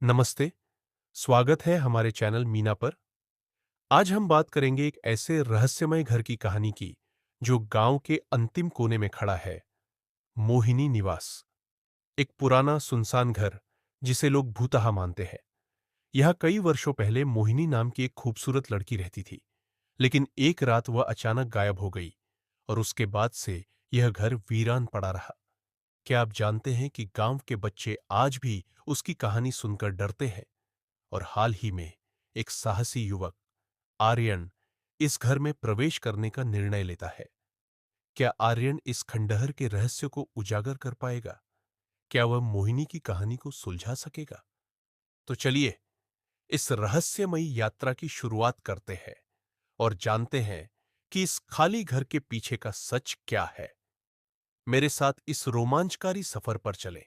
नमस्ते, स्वागत है हमारे चैनल मीना पर। आज हम बात करेंगे एक ऐसे रहस्यमय घर की कहानी की, जो गांव के अंतिम कोने में खड़ा है, मोहिनी निवास। एक पुराना सुनसान घर, जिसे लोग भूतहा मानते हैं। यह कई वर्षों पहले मोहिनी नाम की एक खूबसूरत लड़की रहती थी, लेकिन एक रात वह अचानक गायब हो गई, और उसके बाद से यह घर वीरान पड़ा रहा। क्या आप जानते हैं कि गांव के बच्चे आज भी उसकी कहानी सुनकर डरते हैं? और हाल ही में एक साहसी युवक आर्यन इस घर में प्रवेश करने का निर्णय लेता है। क्या आर्यन इस खंडहर के रहस्य को उजागर कर पाएगा? क्या वह मोहिनी की कहानी को सुलझा सकेगा? तो चलिए इस रहस्यमयी यात्रा की शुरुआत करते हैं और जानते हैं कि इस खाली घर के पीछे का सच क्या है। मेरे साथ इस रोमांचकारी सफर पर चलें।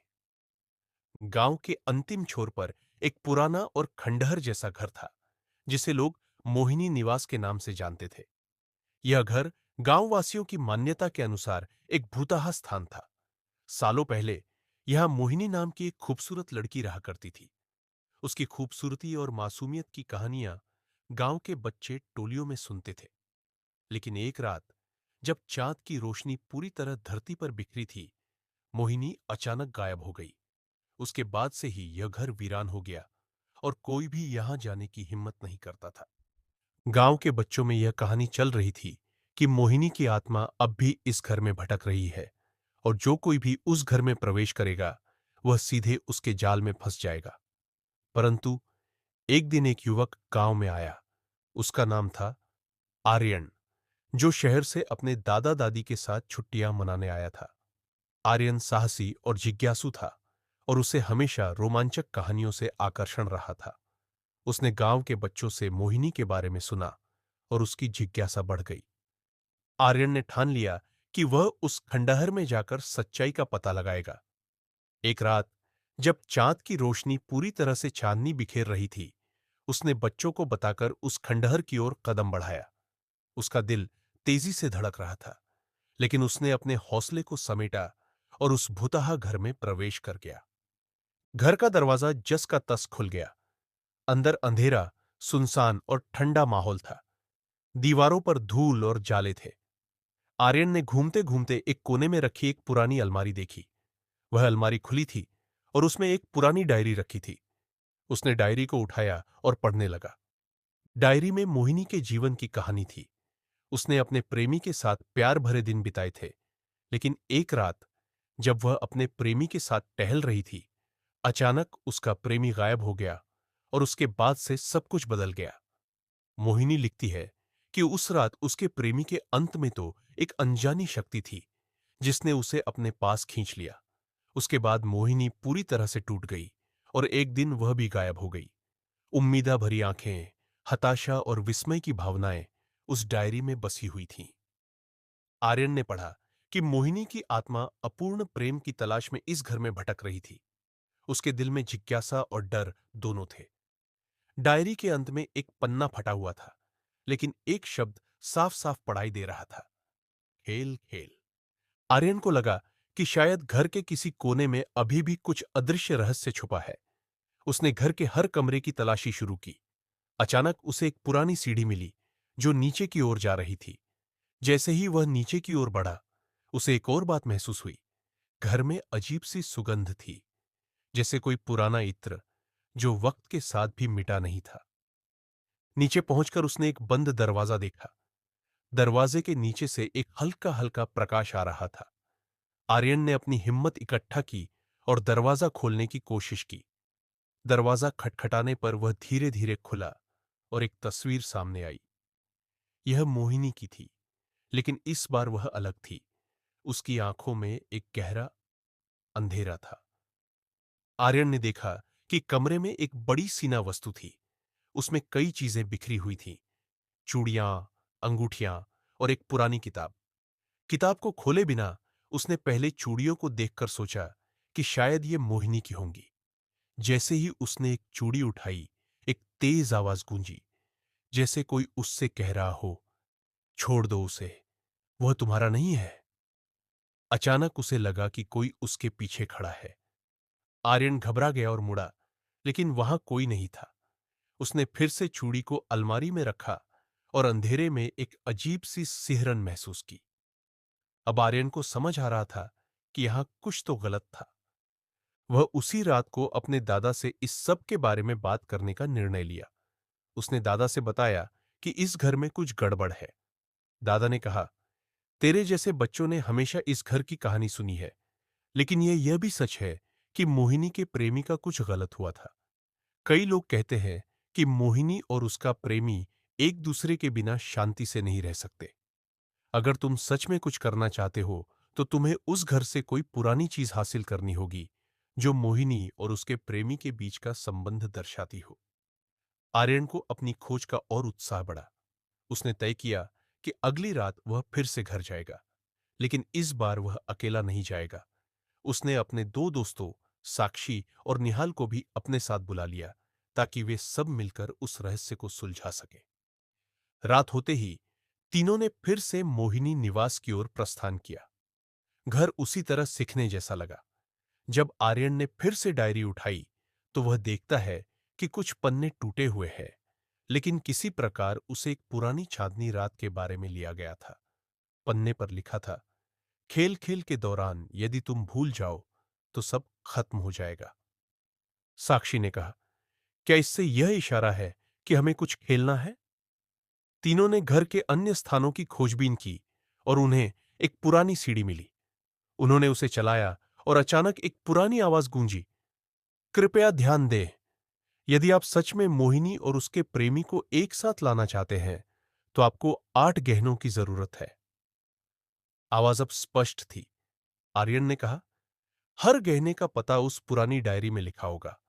गांव के अंतिम छोर पर एक पुराना और खंडहर जैसा घर था, जिसे लोग मोहिनी निवास के नाम से जानते थे। यह घर गांववासियों की मान्यता के अनुसार एक भूतहा स्थान था। सालों पहले यहां मोहिनी नाम की एक खूबसूरत लड़की रहा करती थी। उसकी खूबसूरती और मासूमियत की कहानियां गांव के बच्चे टोलियों में सुनते थे। लेकिन एक रात, जब चांद की रोशनी पूरी तरह धरती पर बिखरी थी, मोहिनी अचानक गायब हो गई। उसके बाद से ही यह घर वीरान हो गया, और कोई भी यहां जाने की हिम्मत नहीं करता था। गांव के बच्चों में यह कहानी चल रही थी कि मोहिनी की आत्मा अब भी इस घर में भटक रही है, और जो कोई भी उस घर में प्रवेश करेगा, वह सीधे उसके जाल में फंस जाएगा। परंतु एक दिन एक युवक गांव में आया। उसका नाम था आर्यन, जो शहर से अपने दादा दादी के साथ छुट्टियां मनाने आया था। आर्यन साहसी और जिज्ञासु था, और उसे हमेशा रोमांचक कहानियों से आकर्षण रहा था। उसने गांव के बच्चों से मोहिनी के बारे में सुना, और उसकी जिज्ञासा बढ़ गई। आर्यन ने ठान लिया कि वह उस खंडहर में जाकर सच्चाई का पता लगाएगा। एक रात, जब चांद की रोशनी पूरी तरह से चांदनी बिखेर रही थी, उसने बच्चों को बताकर उस खंडहर की ओर कदम बढ़ाया। उसका दिल तेजी से धड़क रहा था, लेकिन उसने अपने हौसले को समेटा और उस भुतहा घर में प्रवेश कर गया। घर का दरवाजा जस का तस खुल गया। अंदर अंधेरा, सुनसान और ठंडा माहौल था। दीवारों पर धूल और जाले थे। आर्यन ने घूमते घूमते एक कोने में रखी एक पुरानी अलमारी देखी। वह अलमारी खुली थी, और उसमें एक पुरानी डायरी रखी थी। उसने डायरी को उठाया और पढ़ने लगा। डायरी में मोहिनी के जीवन की कहानी थी। उसने अपने प्रेमी के साथ प्यार भरे दिन बिताए थे, लेकिन एक रात, जब वह अपने प्रेमी के साथ टहल रही थी, अचानक उसका प्रेमी गायब हो गया, और उसके बाद से सब कुछ बदल गया। मोहिनी लिखती है कि उस रात उसके प्रेमी के अंत में तो एक अनजानी शक्ति थी, जिसने उसे अपने पास खींच लिया। उसके बाद मोहिनी पूरी तरह से टूट गई, और एक दिन वह भी गायब हो गई। उम्मीदा भरी आंखें, हताशा और विस्मय की भावनाएं उस डायरी में बसी हुई थीं। आर्यन ने पढ़ा कि मोहिनी की आत्मा अपूर्ण प्रेम की तलाश में इस घर में भटक रही थी। उसके दिल में जिज्ञासा और डर दोनों थे। डायरी के अंत में एक पन्ना फटा हुआ था, लेकिन एक शब्द साफ साफ पढ़ाई दे रहा था: खेल खेल। आर्यन को लगा कि शायद घर के किसी कोने में अभी भी कुछ अदृश्य रहस्य छुपा है। उसने घर के हर कमरे की तलाशी शुरू की। अचानक उसे एक पुरानी सीढ़ी मिली, जो नीचे की ओर जा रही थी। जैसे ही वह नीचे की ओर बढ़ा, उसे एक और बात महसूस हुई। घर में अजीब सी सुगंध थी, जैसे कोई पुराना इत्र, जो वक्त के साथ भी मिटा नहीं था। नीचे पहुंचकर उसने एक बंद दरवाजा देखा। दरवाजे के नीचे से एक हल्का हल्का प्रकाश आ रहा था। आर्यन ने अपनी हिम्मत इकट्ठा की और दरवाजा खोलने की कोशिश की। दरवाजा खटखटाने पर वह धीरे धीरे खुला, और एक तस्वीर सामने आई। यह मोहिनी की थी, लेकिन इस बार वह अलग थी। उसकी आंखों में एक गहरा अंधेरा था। आर्यन ने देखा कि कमरे में एक बड़ी सीना वस्तु थी। उसमें कई चीजें बिखरी हुई थीं: चूड़ियां, अंगूठियां और एक पुरानी किताब। किताब को खोले बिना उसने पहले चूड़ियों को देखकर सोचा कि शायद ये मोहिनी की होंगी। जैसे ही उसने एक चूड़ी उठाई, एक तेज आवाज गूंजी, जैसे कोई उससे कह रहा हो, छोड़ दो उसे, वह तुम्हारा नहीं है। अचानक उसे लगा कि कोई उसके पीछे खड़ा है। आर्यन घबरा गया और मुड़ा, लेकिन वहां कोई नहीं था। उसने फिर से चूड़ी को अलमारी में रखा और अंधेरे में एक अजीब सी सिहरन महसूस की। अब आर्यन को समझ आ रहा था कि यहां कुछ तो गलत था। वह उसी रात को अपने दादा से इस सब के बारे में बात करने का निर्णय लिया। उसने दादा से बताया कि इस घर में कुछ गड़बड़ है। दादा ने कहा, तेरे जैसे बच्चों ने हमेशा इस घर की कहानी सुनी है, लेकिन यह भी सच है कि मोहिनी के प्रेमी का कुछ गलत हुआ था। कई लोग कहते हैं कि मोहिनी और उसका प्रेमी एक दूसरे के बिना शांति से नहीं रह सकते। अगर तुम सच में कुछ करना चाहते हो, तो तुम्हें उस घर से कोई पुरानी चीज हासिल करनी होगी जो मोहिनी और उसके प्रेमी के बीच का संबंध दर्शाती हो। आर्यन को अपनी खोज का और उत्साह बढ़ा। उसने तय किया कि अगली रात वह फिर से घर जाएगा, लेकिन इस बार वह अकेला नहीं जाएगा। उसने अपने दो दोस्तों साक्षी और निहाल को भी अपने साथ बुला लिया, ताकि वे सब मिलकर उस रहस्य को सुलझा सकें। रात होते ही तीनों ने फिर से मोहिनी निवास की ओर प्रस्थान किया। घर उसी तरह सिखने जैसा लगा। जब आर्यन ने फिर से डायरी उठाई, तो वह देखता है कि कुछ पन्ने टूटे हुए हैं, लेकिन किसी प्रकार उसे एक पुरानी चांदनी रात के बारे में लिया गया था। पन्ने पर लिखा था, खेल खेल के दौरान यदि तुम भूल जाओ तो सब खत्म हो जाएगा। साक्षी ने कहा, क्या इससे यह इशारा है कि हमें कुछ खेलना है? तीनों ने घर के अन्य स्थानों की खोजबीन की और उन्हें एक पुरानी सीढ़ी मिली। उन्होंने उसे चलाया और अचानक एक पुरानी आवाज गूंजी, कृपया ध्यान दें, यदि आप सच में मोहिनी और उसके प्रेमी को एक साथ लाना चाहते हैं, तो आपको 8 गहनों की जरूरत है। आवाज अब स्पष्ट थी। आर्यन ने कहा, हर गहने का पता उस पुरानी डायरी में लिखा होगा।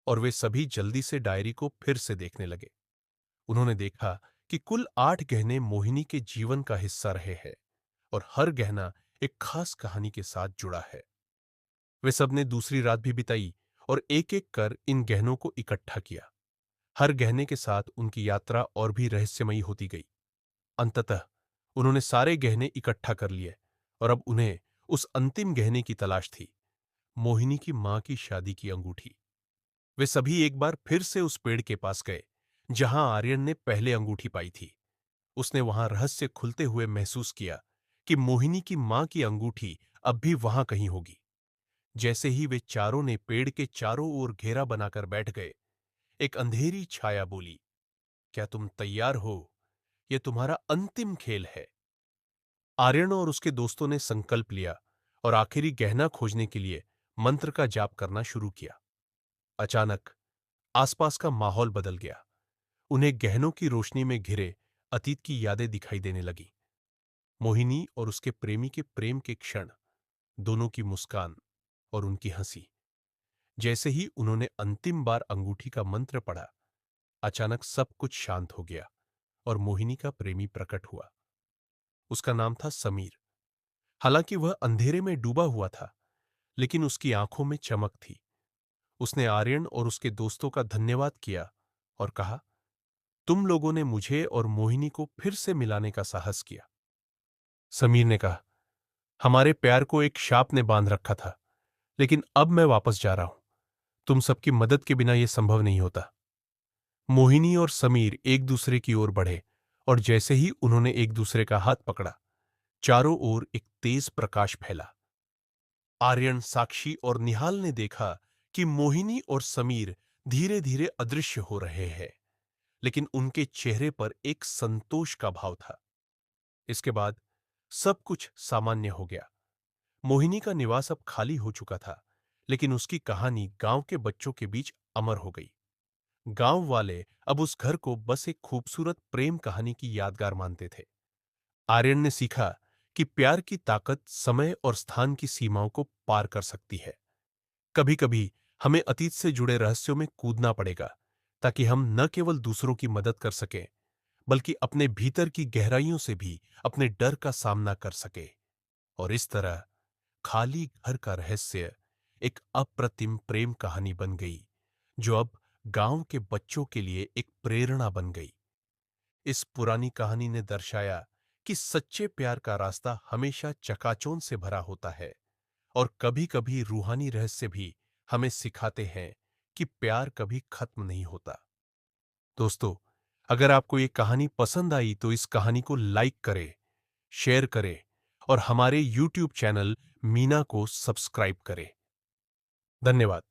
और वे सभी जल्दी से डायरी को फिर से देखने लगे। उन्होंने देखा कि कुल 8 गहने मोहिनी के जीवन का हिस्सा रहे हैं और हर गहना एक खास कहानी के साथ जुड़ा है। वे सबने दूसरी रात भी बिताई और एक-एक कर इन गहनों को इकट्ठा किया। हर गहने के साथ उनकी यात्रा और भी रहस्यमयी होती गई। अंततः उन्होंने सारे गहने इकट्ठा कर लिए और अब उन्हें उस अंतिम गहने की तलाश थी, मोहिनी की मां की शादी की अंगूठी। वे सभी एक बार फिर से उस पेड़ के पास गए जहां आर्यन ने पहले अंगूठी पाई थी। उसने वहां रहस्य खुलते हुए महसूस किया कि मोहिनी की मां की अंगूठी अब भी वहां कहीं होगी। जैसे ही वे चारों ने पेड़ के चारों ओर घेरा बनाकर बैठ गए, एक अंधेरी छाया बोली, क्या तुम तैयार हो? यह तुम्हारा अंतिम खेल है। आर्यन और उसके दोस्तों ने संकल्प लिया और आखिरी गहना खोजने के लिए मंत्र का जाप करना शुरू किया। अचानक आसपास का माहौल बदल गया। उन्हें गहनों की रोशनी में घिरे अतीत की यादें दिखाई देने लगीं। मोहिनी और उसके प्रेमी के प्रेम के क्षण, दोनों की मुस्कान और उनकी हंसी। जैसे ही उन्होंने अंतिम बार अंगूठी का मंत्र पढ़ा, अचानक सब कुछ शांत हो गया और मोहिनी का प्रेमी प्रकट हुआ। उसका नाम था समीर। हालांकि वह अंधेरे में डूबा हुआ था, लेकिन उसकी आंखों में चमक थी। उसने आर्यन और उसके दोस्तों का धन्यवाद किया और कहा, तुम लोगों ने मुझे और मोहिनी को फिर से मिलाने का साहस किया। समीर ने कहा, हमारे प्यार को एक शाप ने बांध रखा था, लेकिन अब मैं वापस जा रहा हूं। तुम सबकी मदद के बिना यह संभव नहीं होता। मोहिनी और समीर एक दूसरे की ओर बढ़े और जैसे ही उन्होंने एक दूसरे का हाथ पकड़ा, चारों ओर एक तेज प्रकाश फैला। आर्यन, साक्षी और निहाल ने देखा कि मोहिनी और समीर धीरे धीरे अदृश्य हो रहे हैं, लेकिन उनके चेहरे पर एक संतोष का भाव था। इसके बाद सब कुछ सामान्य हो गया। मोहिनी का निवास अब खाली हो चुका था, लेकिन उसकी कहानी गांव के बच्चों के बीच अमर हो गई। गांव वाले अब उस घर को बस एक खूबसूरत प्रेम कहानी की यादगार मानते थे। आर्यन ने सीखा कि प्यार की ताकत समय और स्थान की सीमाओं को पार कर सकती है। कभी-कभी हमें अतीत से जुड़े रहस्यों में कूदना पड़ेगा, ताकि हम न केवल दूसरों की मदद कर सकें, बल्कि अपने भीतर की गहराइयों से भी अपने डर का सामना कर सके। और इस तरह खाली घर का रहस्य एक अप्रतिम प्रेम कहानी बन गई, जो अब गांव के बच्चों के लिए एक प्रेरणा बन गई। इस पुरानी कहानी ने दर्शाया कि सच्चे प्यार का रास्ता हमेशा चकाचौंध से भरा होता है और कभी-कभी रूहानी रहस्य भी हमें सिखाते हैं कि प्यार कभी खत्म नहीं होता। दोस्तों, अगर आपको ये कहानी पसंद आई तो इस कहानी को लाइक करें, शेयर करें और हमारे YouTube चैनल मीना को सब्सक्राइब करें। धन्यवाद।